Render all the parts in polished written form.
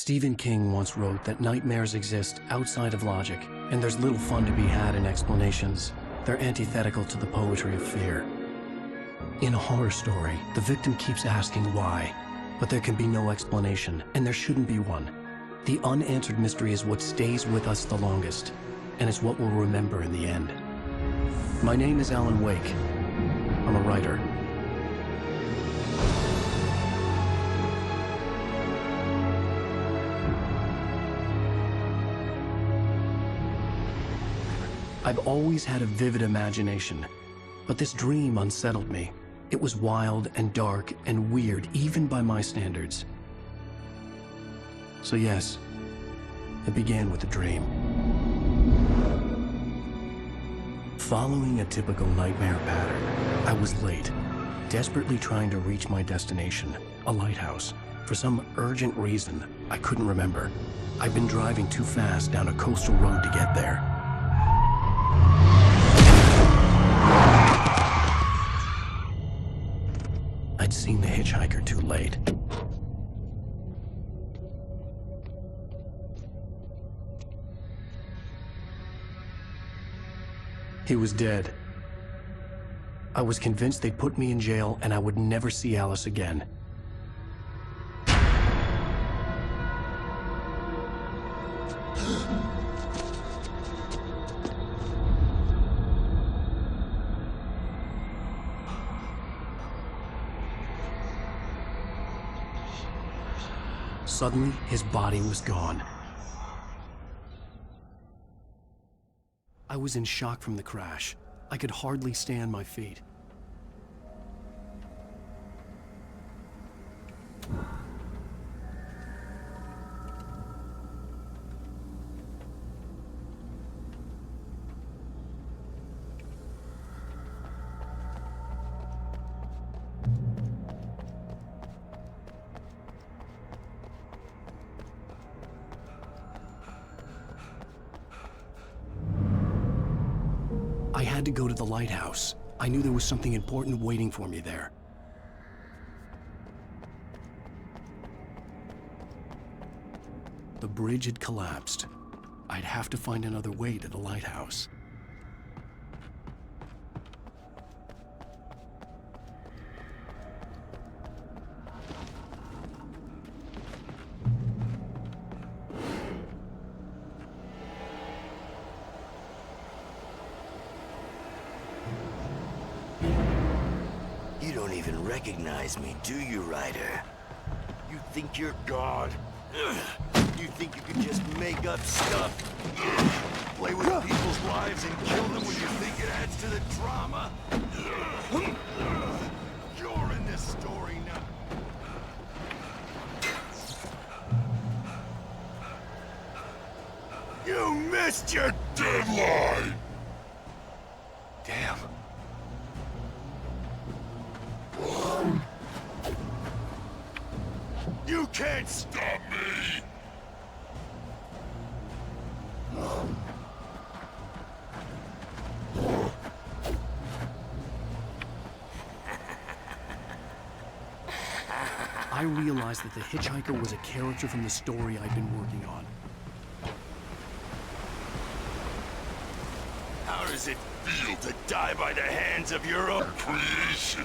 Stephen King once wrote that nightmares exist outside of logic, and there's little fun to be had in explanations. They're antithetical to the poetry of fear. In a horror story, the victim keeps asking why, but there can be no explanation, and there shouldn't be one. The unanswered mystery is what stays with us the longest, and it's what we'll remember in the end. My name is Alan Wake. I'm a writer. I've always had a vivid imagination, but this dream unsettled me. It was wild and dark and weird, even by my standards. So yes, it began with a dream. Following a typical nightmare pattern, I was late, desperately trying to reach my destination, a lighthouse. For some urgent reason, I couldn't remember. I'd been driving too fast down a coastal road to get there. I'd seen the hitchhiker too late. He was dead. I was convinced they'd put me in jail and I would never see Alice again. Suddenly, his body was gone. I was in shock from the crash. I could hardly stay on my feet. I had to go to the lighthouse. I knew there was something important waiting for me there. The bridge had collapsed. I'd have to find another way to the lighthouse. You don't even recognize me, do you, Ryder? You think you're God? You think you can just make up stuff? Play with people's lives and kill them when you think it adds to the drama? You're in this story now. You missed your deadline! Damn. You can't stop me! I realized that the hitchhiker was a character from the story I'd been working on. How does it feel to die by the hands of your own creation?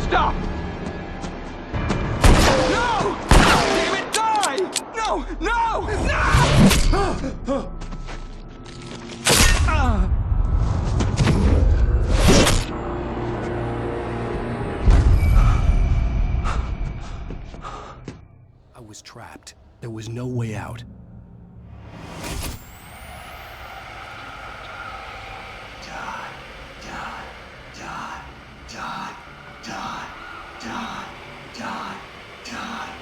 Stop! No! Damn it, die! No! No! No! I was trapped. There was no way out. Die, die, die, die, die, die, die, die.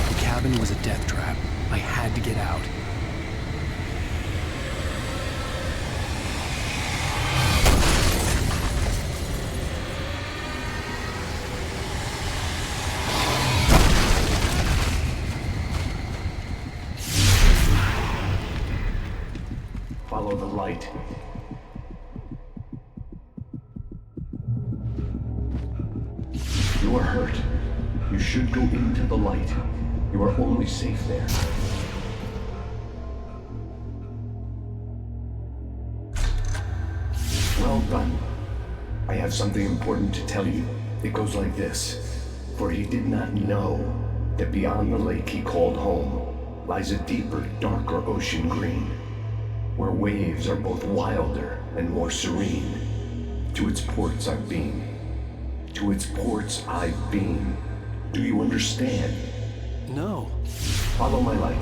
The cabin was a death trap. I had to get out. Follow the light. You are hurt. You should go into the light. You are only safe there. Well done. I have something important to tell you. It goes like this. For he did not know that beyond the lake he called home lies a deeper, darker ocean green, where waves are both wilder and more serene. To its ports I've been. To its ports I've been. Do you understand? No. Follow my light.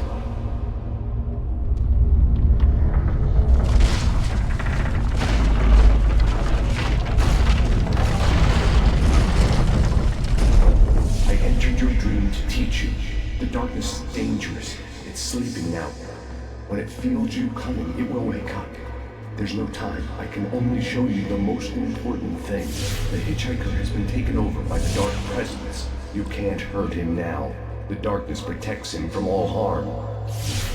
I entered your dream to teach you. The darkness is dangerous. It's sleeping now. When it feels you coming, it will wake up. There's no time. I can only show you the most important thing. The hitchhiker has been taken over by the dark presence. You can't hurt him now. The darkness protects him from all harm.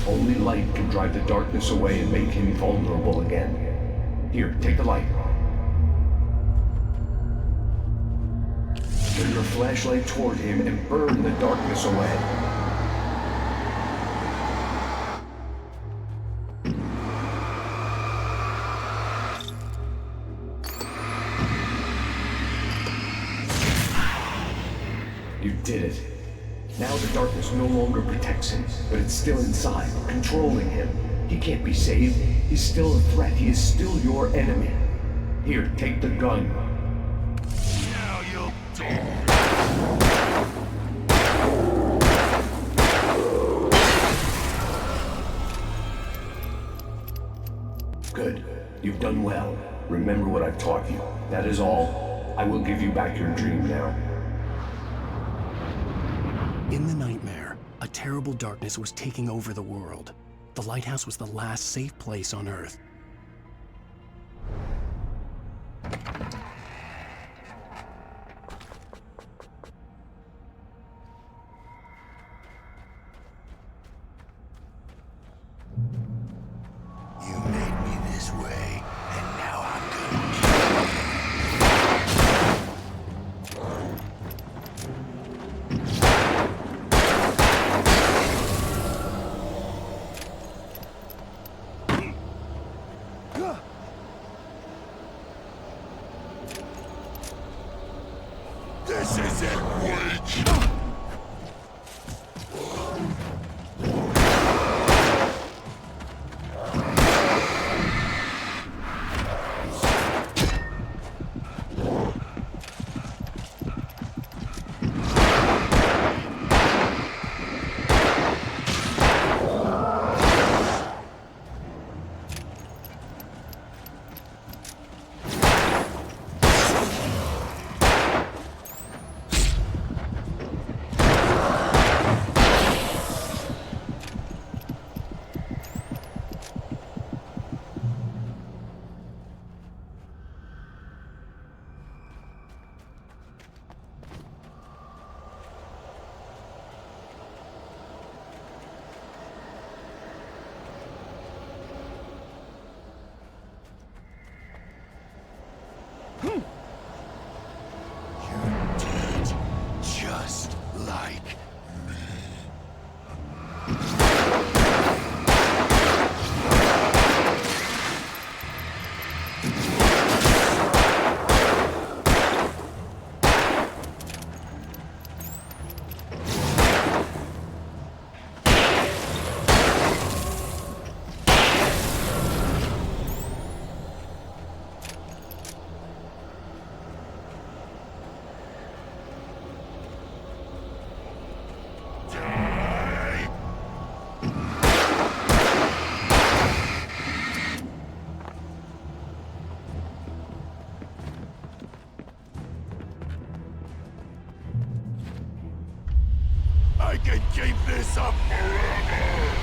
Only light can drive the darkness away and make him vulnerable again. Here, take the light. Turn your flashlight toward him and burn the darkness away. You did it. Now the darkness no longer protects him, but it's still inside, controlling him. He can't be saved. He's still a threat. He is still your enemy. Here, take the gun. Now you'll die. Good. You've done well. Remember what I've taught you. That is all. I will give you back your dream now. In the nightmare, a terrible darkness was taking over the world. The lighthouse was the last safe place on Earth. You made me this way, and now I'm gonna kill you. I can keep this up forever!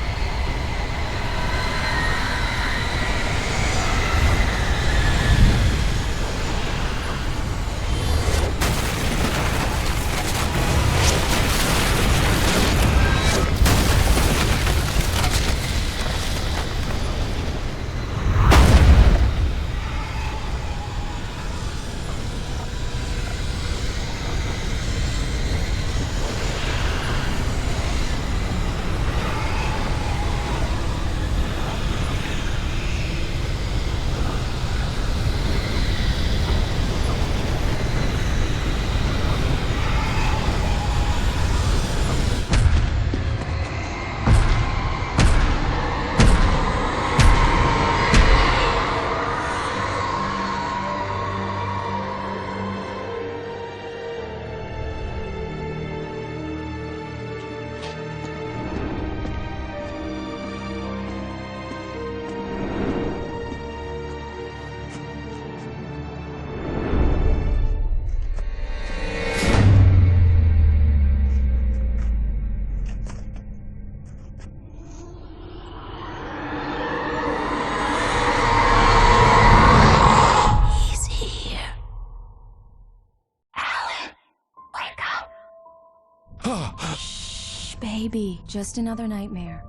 Baby, just another nightmare.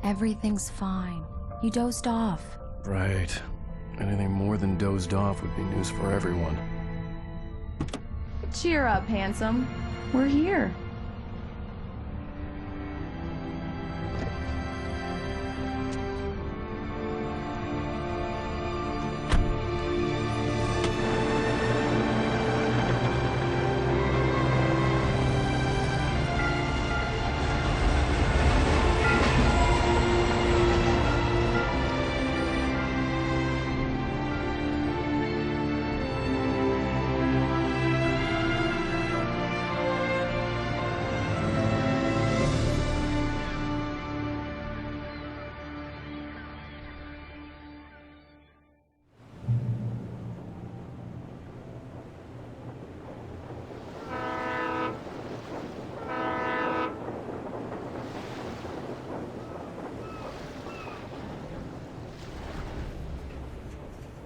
Everything's fine. You dozed off. Right. Anything more than dozed off would be news for everyone. Cheer up, handsome. We're here.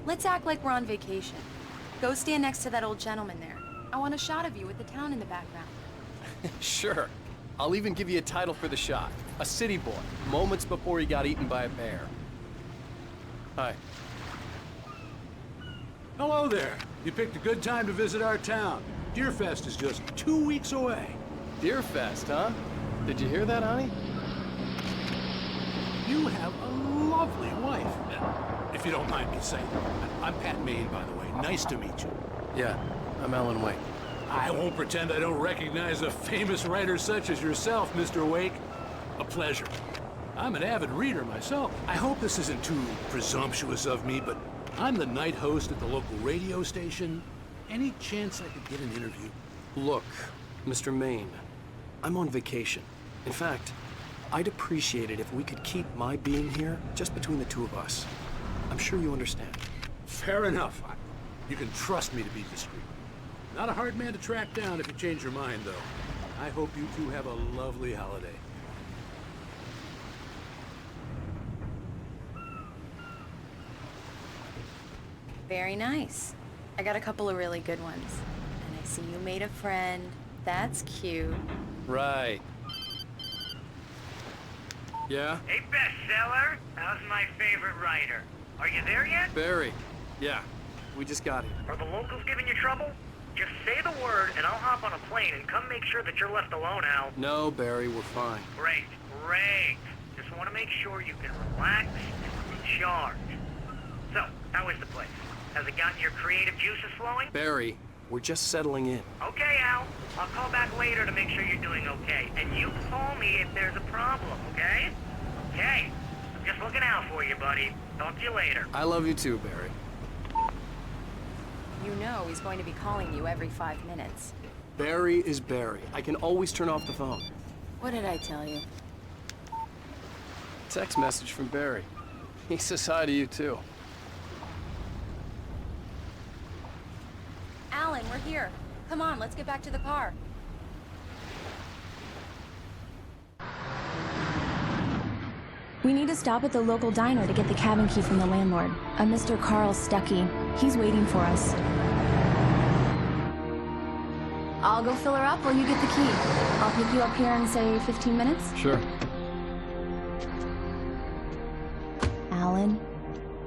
Let's act like we're on vacation. Go stand next to that old gentleman there. I want a shot of you with the town in the background. Sure. I'll even give you a title for the shot. A city boy, moments before he got eaten by a bear. Hi. Hello there. You picked a good time to visit our town. Deerfest is just 2 weeks away. Deerfest, huh? Did you hear that, honey? You have a lovely wife. If you don't mind me saying. I'm Pat Maine, by the way. Nice to meet you. Yeah, I'm Alan Wake. I won't pretend I don't recognize a famous writer such as yourself, Mr. Wake. A pleasure. I'm an avid reader myself. I hope this isn't too presumptuous of me, but I'm the night host at the local radio station. Any chance I could get an interview? Look, Mr. Maine, I'm on vacation. In fact, I'd appreciate it if we could keep my being here just between the two of us. I'm sure you understand. Fair enough. You can trust me to be discreet. Not a hard man to track down if you change your mind, though. I hope you two have a lovely holiday. Very nice. I got a couple of really good ones. And I see you made a friend. That's cute. Right. Yeah? Hey, bestseller! How's my favorite writer? Are you there yet? Barry. Yeah, we just got here. Are the locals giving you trouble? Just say the word and I'll hop on a plane and come make sure that you're left alone, Al. No, Barry, we're fine. Great, great. Just want to make sure you can relax and recharge. So, how is the place? Has it gotten your creative juices flowing? Barry, we're just settling in. Okay, Al. I'll call back later to make sure you're doing okay. And you call me if there's a problem, okay? Okay. I'm just looking out for you, buddy. Talk to you later. I love you too, Barry. You know he's going to be calling you every 5 minutes. Barry is Barry. I can always turn off the phone. What did I tell you? Text message from Barry. He says hi to you too. Alan, we're here. Come on, let's get back to the car. We need to stop at the local diner to get the cabin key from the landlord, a Mr. Carl Stuckey. He's waiting for us. I'll go fill her up while you get the key. I'll pick you up here in, say, 15 minutes? Sure. Alan,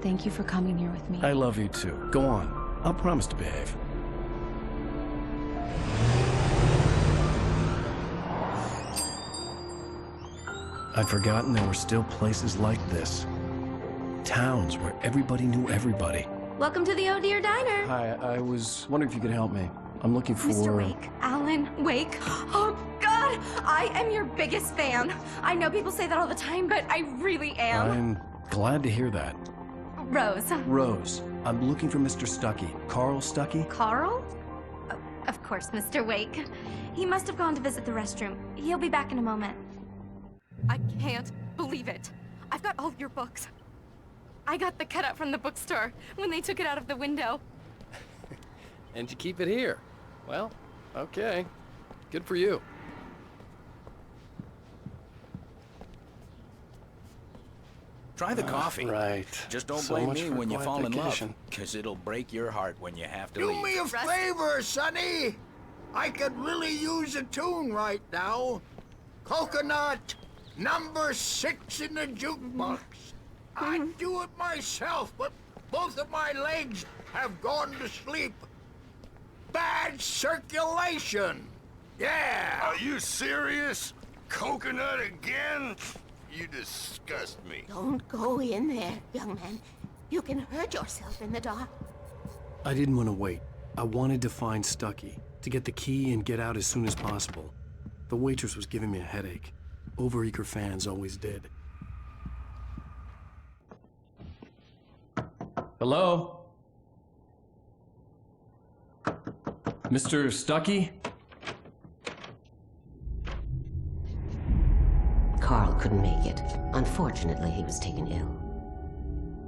thank you for coming here with me. I love you too. Go on. I'll promise to behave. I'd forgotten there were still places like this. Towns where everybody knew everybody. Welcome to the Oh Dear Diner. Hi, I was wondering if you could help me. I'm looking for... Mr. Wake. Alan Wake. Oh, God! I am your biggest fan. I know people say that all the time, but I really am. I'm glad to hear that. Rose. Rose, I'm looking for Mr. Stuckey. Carl Stuckey? Carl? Oh, of course, Mr. Wake. He must have gone to visit the restroom. He'll be back in a moment. I can't believe it. I've got all your books. I got the cutout from the bookstore when they took it out of the window. And you keep it here. Well, okay. Good for you. Try the coffee. Right. Just don't So blame much me for when you quiet fall in love, vacation. because it'll break your heart when you have to Do leave. me a favor, Sonny. I could really use a tune right now. Coconut, number 6 in the jukebox. I'd do it myself, but both of my legs have gone to sleep. Bad circulation. Yeah. Are you serious? Coconut again? You disgust me. Don't go in there, young man. You can hurt yourself in the dark. I didn't want to wait. I wanted to find Stuckey, to get the key and get out as soon as possible. The waitress was giving me a headache. Overeager fans always did. Hello? Mr. Stuckey? Carl couldn't make it. Unfortunately, he was taken ill.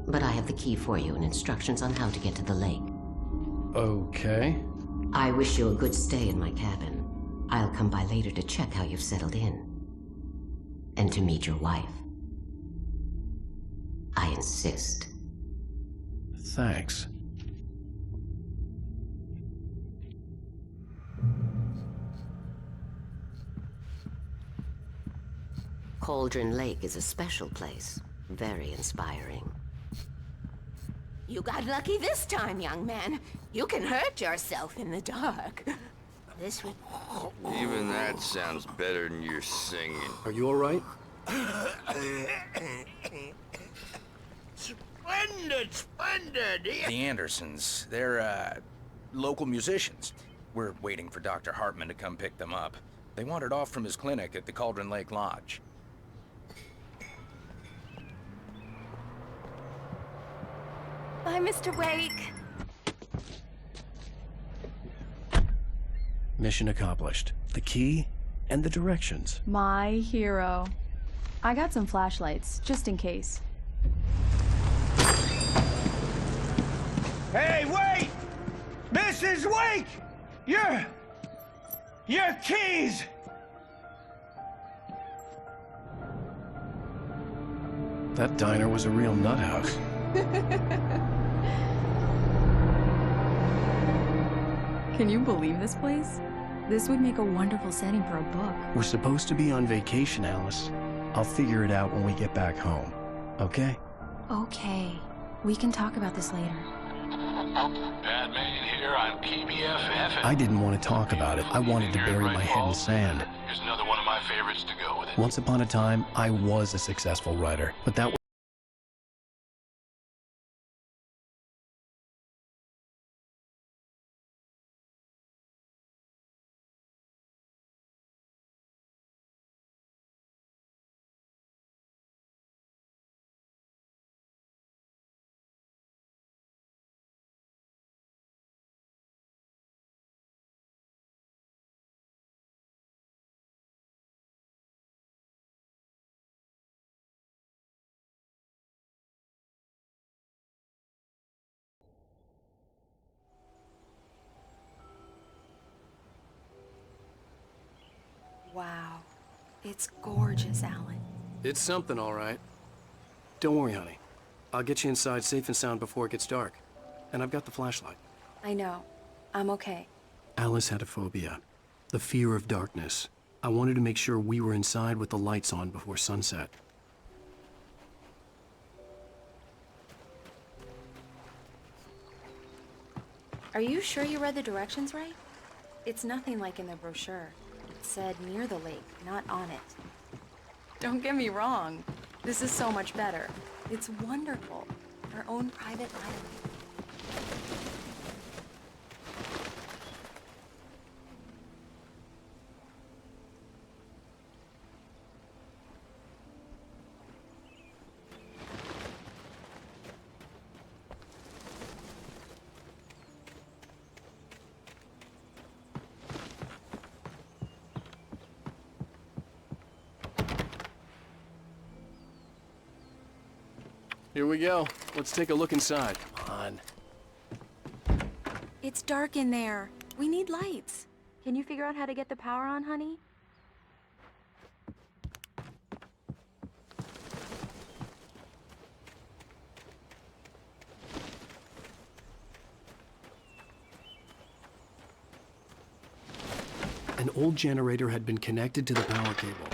But I have the key for you and instructions on how to get to the lake. Okay. I wish you a good stay in my cabin. I'll come by later to check how you've settled in. And to meet your wife. I insist. Thanks. Cauldron Lake is a special place. Very inspiring. You got lucky this time, young man. You can hurt yourself in the dark. This would... Even that sounds better than your singing. Are you all right? Splendid, splendid. The Andersons, they're, local musicians. We're waiting for Dr. Hartman to come pick them up. They wandered off from his clinic at the Cauldron Lake Lodge. Bye, Mr. Wake. Mission accomplished. The key and the directions. My hero. I got some flashlights, just in case. Hey, wait! Mrs. Wake! Your keys! That diner was a real nut house. Can you believe this place? This would make a wonderful setting for a book. We're supposed to be on vacation, Alice. I'll figure it out when we get back home. Okay? Okay. We can talk about this later. Batman here on PBFF. I didn't want to talk about it. I wanted to bury my head in sand. Here's another one of my favorites to go with it. Once upon a time, I was a successful writer, but that was Wow. It's gorgeous, Alan. It's something, all right. Don't worry, honey. I'll get you inside safe and sound before it gets dark. And I've got the flashlight. I know. I'm okay. Alice had a phobia, the fear of darkness. I wanted to make sure we were inside with the lights on before sunset. Are you sure you read the directions right? It's nothing like in the brochure. It said near the lake, not on it. Don't get me wrong. This is so much better. It's wonderful. Our own private island. Here we go. Let's take a look inside. Come on. It's dark in there. We need lights. Can you figure out how to get the power on, honey? An old generator had been connected to the power cable.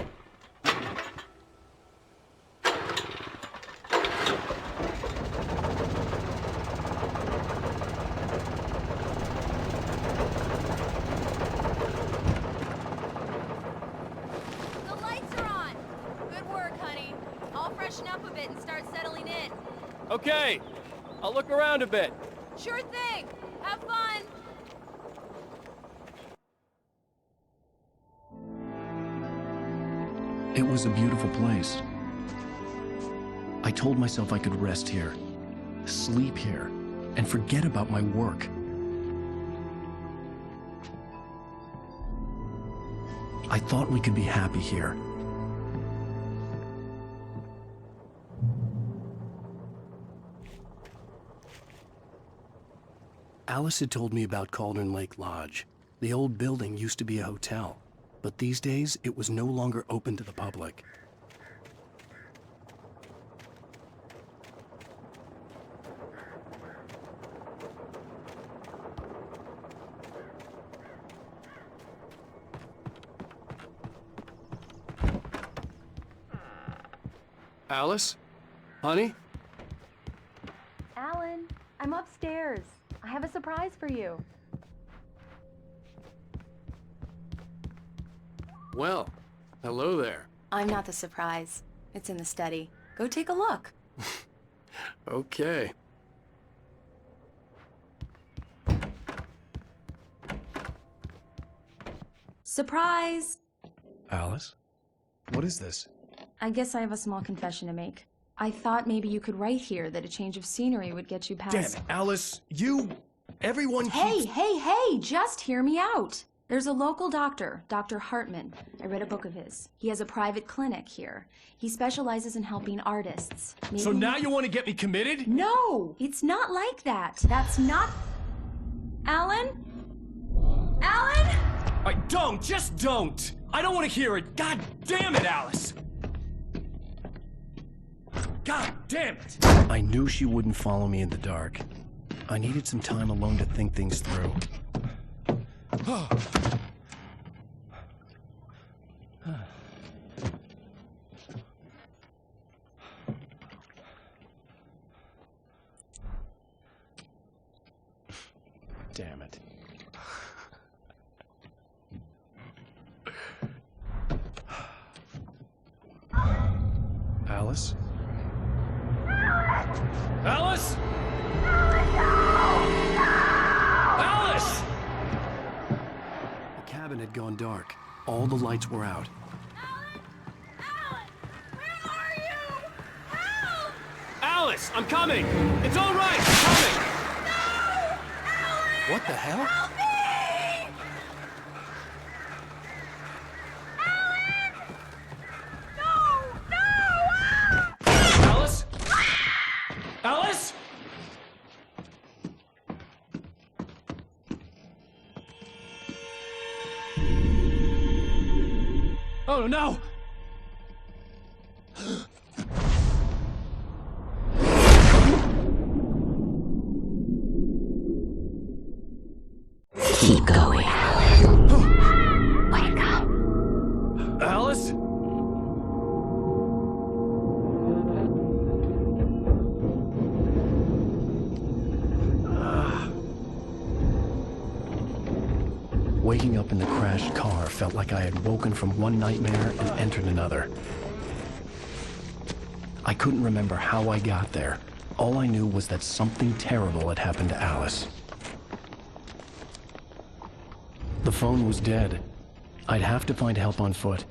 Okay, I'll look around a bit. Sure thing. Have fun. It was a beautiful place. I told myself I could rest here, sleep here, and forget about my work. I thought we could be happy here. Alice had told me about Cauldron Lake Lodge. The old building used to be a hotel, but these days it was no longer open to the public. Alice? Honey? Alan, I'm upstairs. I have a surprise for you. Well, hello there. I'm not the surprise. It's in the study. Go take a look. Okay. Surprise! Alice? What is this? I guess I have a small confession to make. I thought maybe you could write here that a change of scenery would get you past... Damn it, Alice! Everyone keeps... Hey! Just hear me out! There's a local doctor, Dr. Hartman. I read a book of his. He has a private clinic here. He specializes in helping artists. Maybe... So now you want to get me committed? No! It's not like that. That's not... Alan? Just don't! I don't want to hear it! God damn it, Alice! God damn it! I knew she wouldn't follow me in the dark. I needed some time alone to think things through. Damn it. Alice? Alice? Alice! The cabin had gone dark. All the lights were out. Alan! Where are you? Help! Alice, I'm coming! It's all right! I'm coming! No! Alan! What the hell? Help me! Alan! No! Alice? Alice? Oh no! Waking up in the crashed car felt like I had woken from one nightmare and entered another. I couldn't remember how I got there. All I knew was that something terrible had happened to Alice. The phone was dead. I'd have to find help on foot.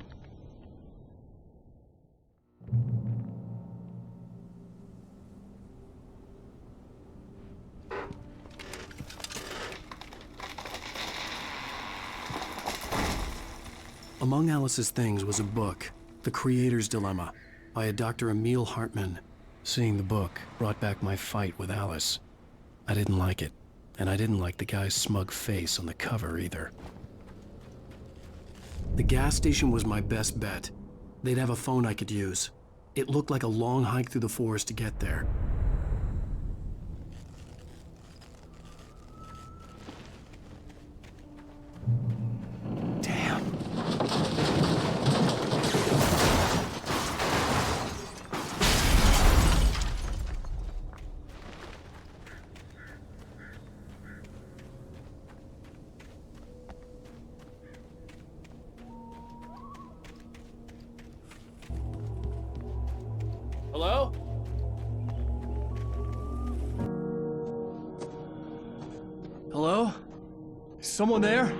Among Alice's things was a book, The Creator's Dilemma, by a Dr. Emil Hartman. Seeing the book brought back my fight with Alice. I didn't like it, and I didn't like the guy's smug face on the cover either. The gas station was my best bet. They'd have a phone I could use. It looked like a long hike through the forest to get there. Hello? Hello? Is someone there?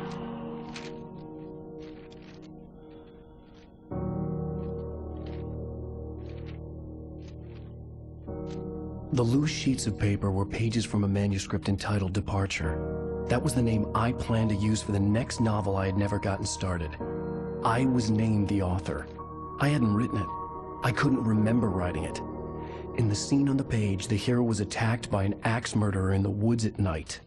The loose sheets of paper were pages from a manuscript entitled Departure. That was the name I planned to use for the next novel I had never gotten started. I was named the author. I hadn't written it. I couldn't remember writing it. In the scene on the page, the hero was attacked by an axe murderer in the woods at night.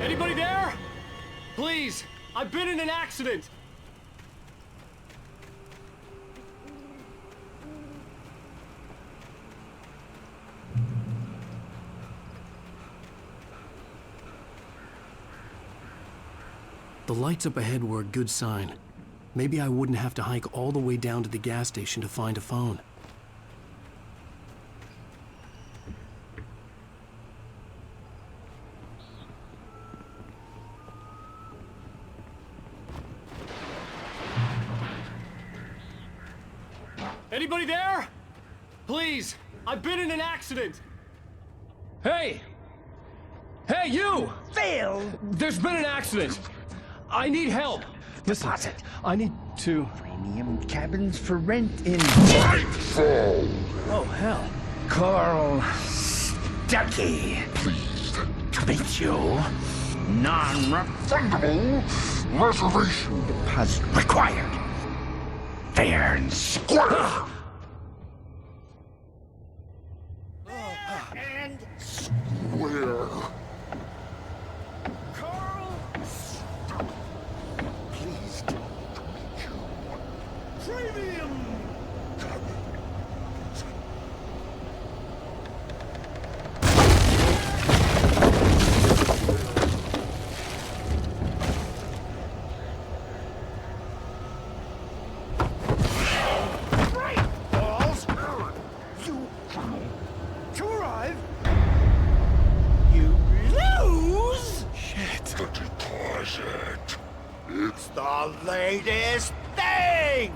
Anybody there? Please, I've been in an accident. The lights up ahead were a good sign. Maybe I wouldn't have to hike all the way down to the gas station to find a phone. Anybody there? Please, I've been in an accident. Hey! Hey, you! Phil! There's been an accident. I need help. Listen, I need to... Premium cabins for rent in... Oh, hell. Carl Stuckey. Pleased to meet you. Non-refundable reservation deposit required. Fair and square. And square. Carl Stuckey. Pleased to meet you. Premium cabins. The latest thing!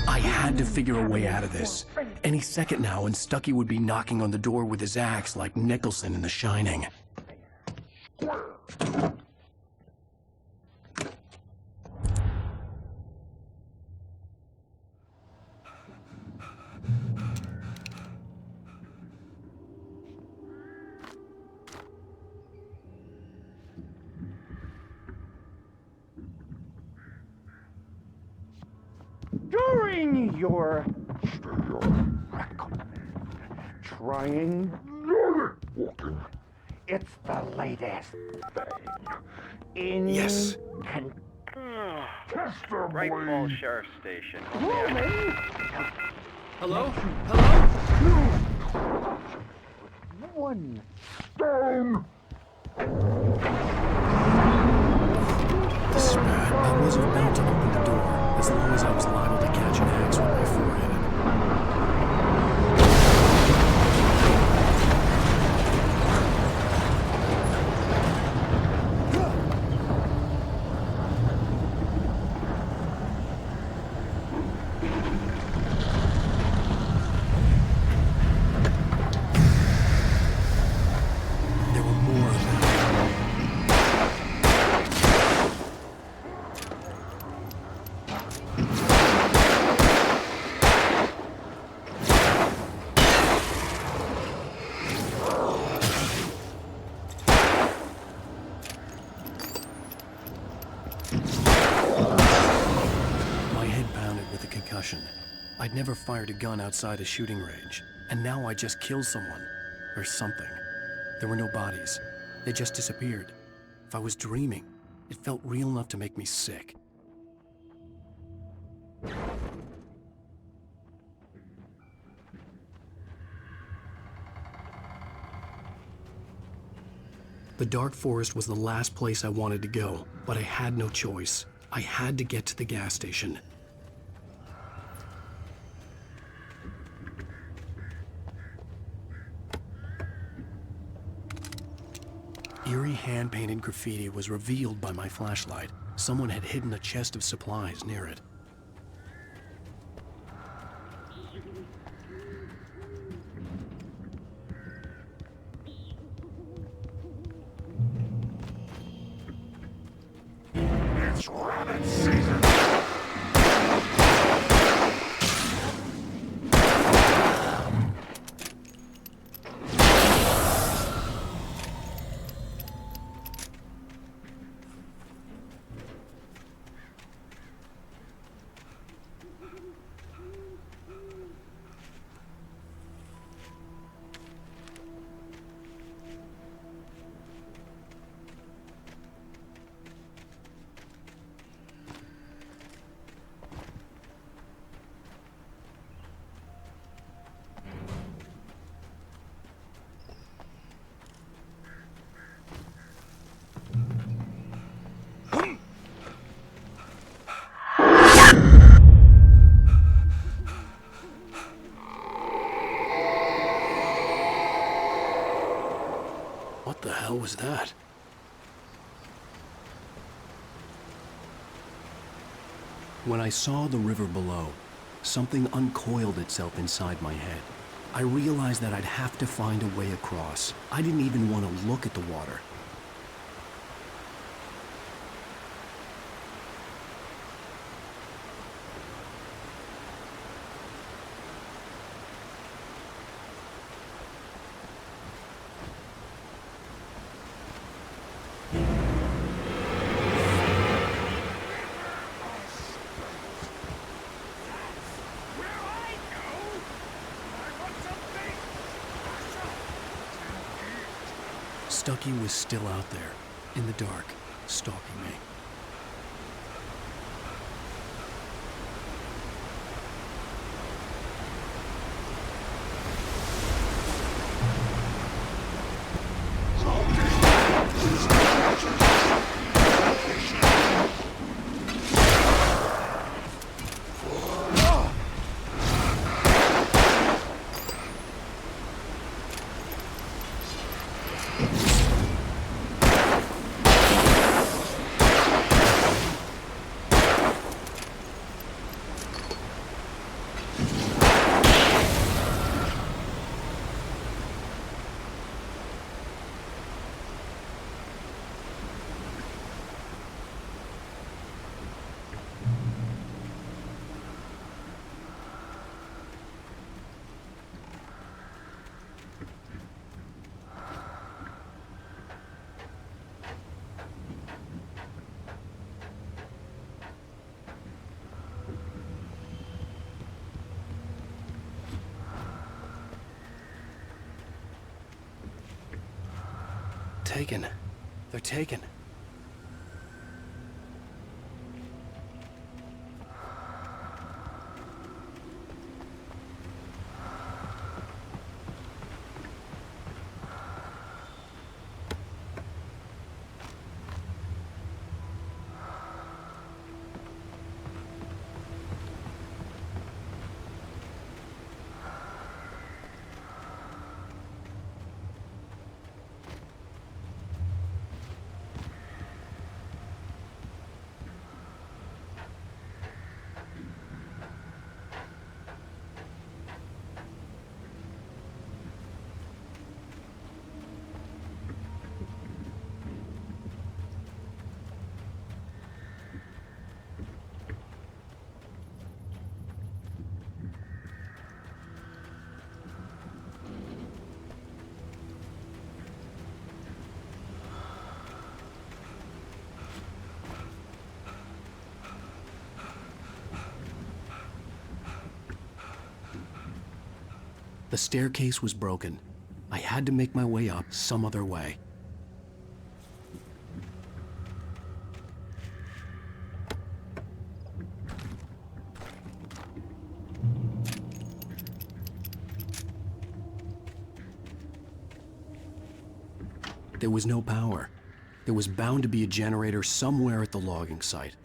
I had to figure a way out of this. Any second now, and Stuckey would be knocking on the door with his axe like Nicholson in The Shining. During your trying walking, it's the latest thing in Yes. Right Falls Sheriff's Station. Yeah. Hello? Hello? One stone. This is bad. I was about to open the door, as long as I was liable to catch an axe with my forehead. I'd never fired a gun outside a shooting range, and now I just killed someone. Or something. There were no bodies. They just disappeared. If I was dreaming, it felt real enough to make me sick. The dark forest was the last place I wanted to go, but I had no choice. I had to get to the gas station. Eerie hand-painted graffiti was revealed by my flashlight. Someone had hidden a chest of supplies near it. It's rabbit season. What the hell was that? When I saw the river below, something uncoiled itself inside my head. I realized that I'd have to find a way across. I didn't even want to look at the water. Stucky was still out there, in the dark, stalking me. Taken. They're taken. The staircase was broken. I had to make my way up some other way. There was no power. There was bound to be a generator somewhere at the logging site.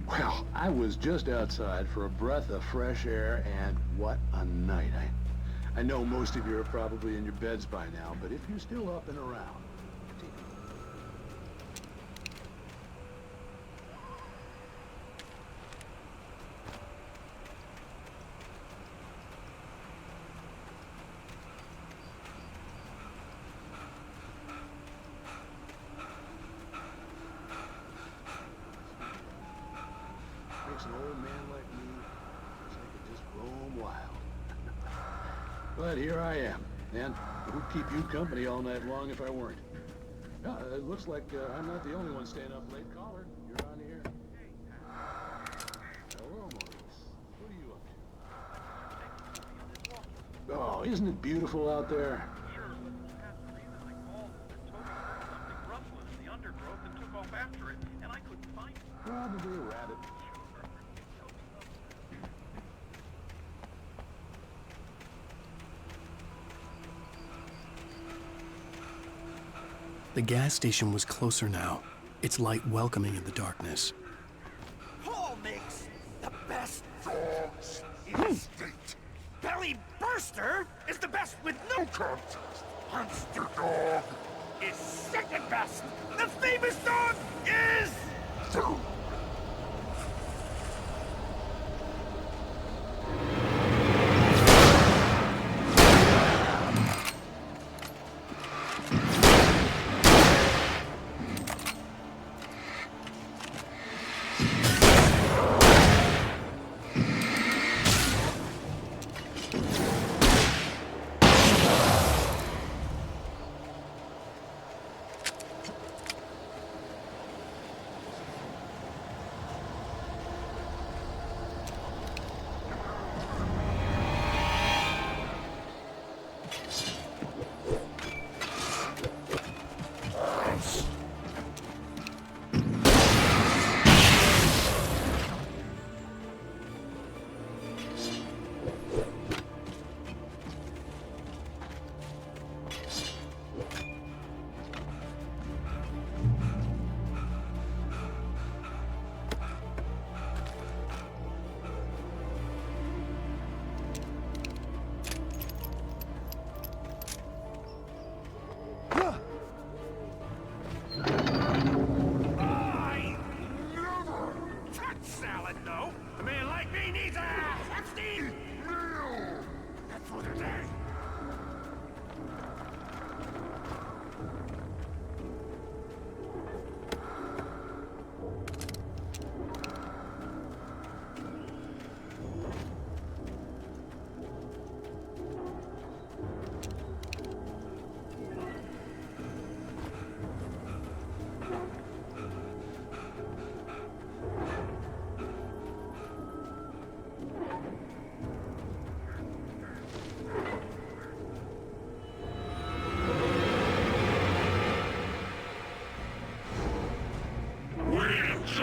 Well, I was just outside for a breath of fresh air, and what a night. I know most of you are probably in your beds by now, but if you're still up and around, makes an old man like me wish I could just roam wild. But here I am, and it would keep you company all night long if I weren't. It looks like I'm not the only one staying up late. Caller, you're on here. Hello, Maurice. What are you up to? Oh, isn't it beautiful out there? Sure, but this past season I called and they're told there was something rustling in the undergrowth and took off after it, and I couldn't find it. Probably a rabbit. The gas station was closer now, its light welcoming in the darkness. Paul makes the best dogs in the state. Belly Burster is the best with no contest. Monster Dog is second best. The famous dog is...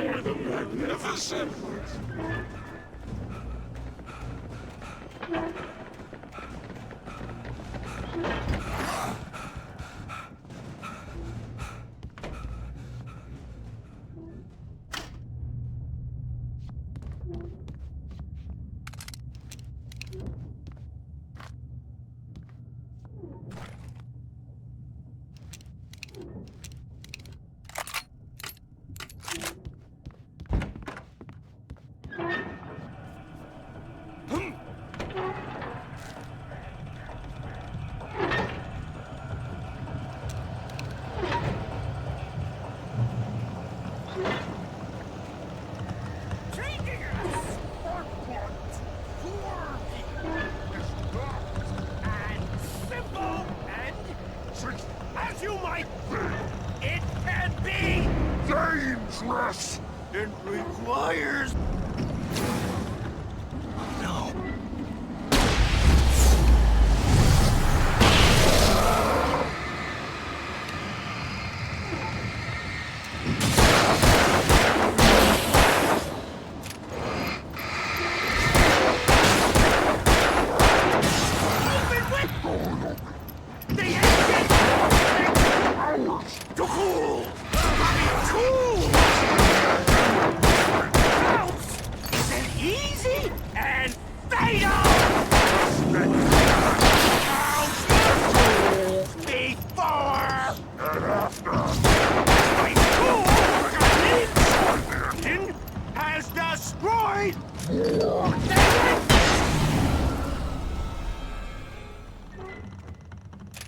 the magnificent! It requires... No.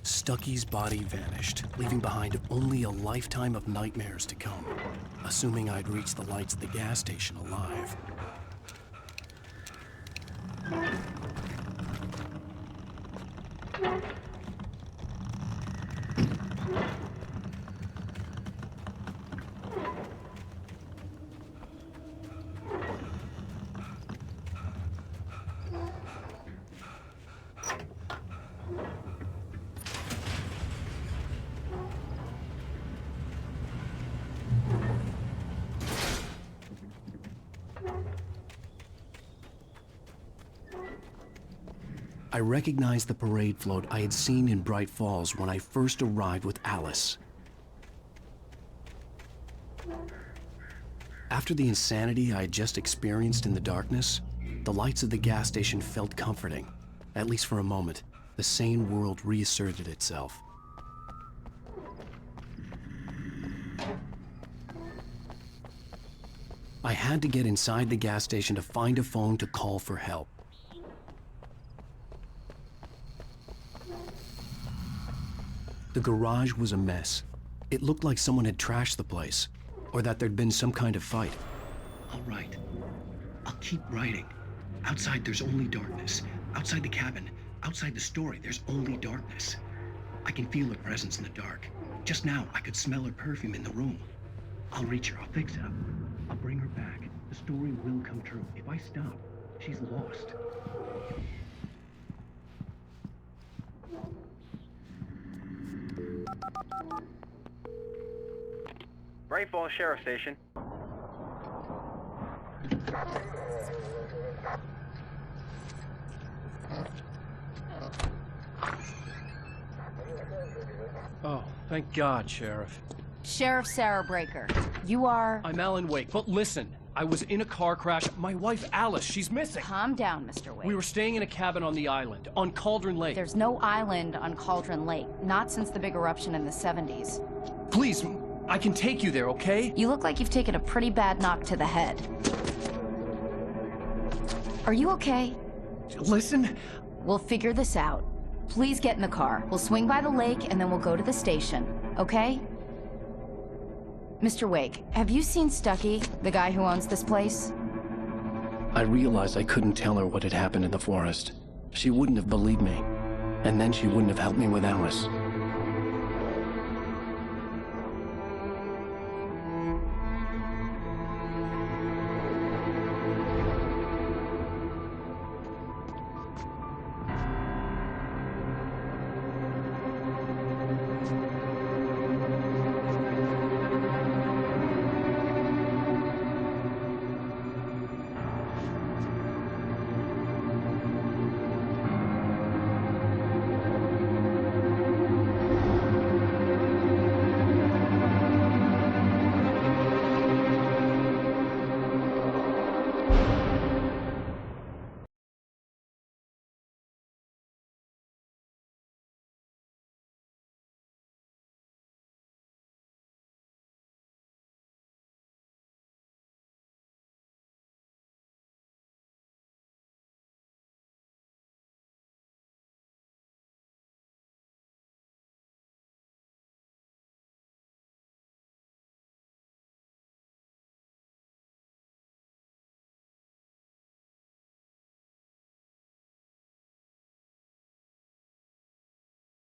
Stucky's body vanished, leaving behind only a lifetime of nightmares to come, assuming I'd reached the lights at the gas station alive. I recognized the parade float I had seen in Bright Falls when I first arrived with Alice. After the insanity I had just experienced in the darkness, the lights of the gas station felt comforting. At least for a moment, the sane world reasserted itself. I had to get inside the gas station to find a phone to call for help. The garage was a mess. It looked like someone had trashed the place, or that there'd been some kind of fight. I'll write. I'll keep writing. Outside, there's only darkness. Outside the cabin, outside the story, there's only darkness. I can feel her presence in the dark. Just now, I could smell her perfume in the room. I'll reach her. I'll fix it up. I'll bring her back. The story will come true. If I stop, she's lost. Bright Falls Sheriff Station. Oh, thank God, Sheriff. Sheriff Sarah Breaker. You are... I'm Alan Wake, but listen. I was in a car crash. My wife, Alice, she's missing. Calm down, Mr. Wake. We were staying in a cabin on the island, on Cauldron Lake. There's no island on Cauldron Lake. Not since the big eruption in the 70s. Please, I can take you there, okay? You look like you've taken a pretty bad knock to the head. Are you okay? Listen. We'll figure this out. Please get in the car. We'll swing by the lake and then we'll go to the station, okay? Mr. Wake, have you seen Stucky, the guy who owns this place? I realized I couldn't tell her what had happened in the forest. She wouldn't have believed me. And then she wouldn't have helped me with Alice.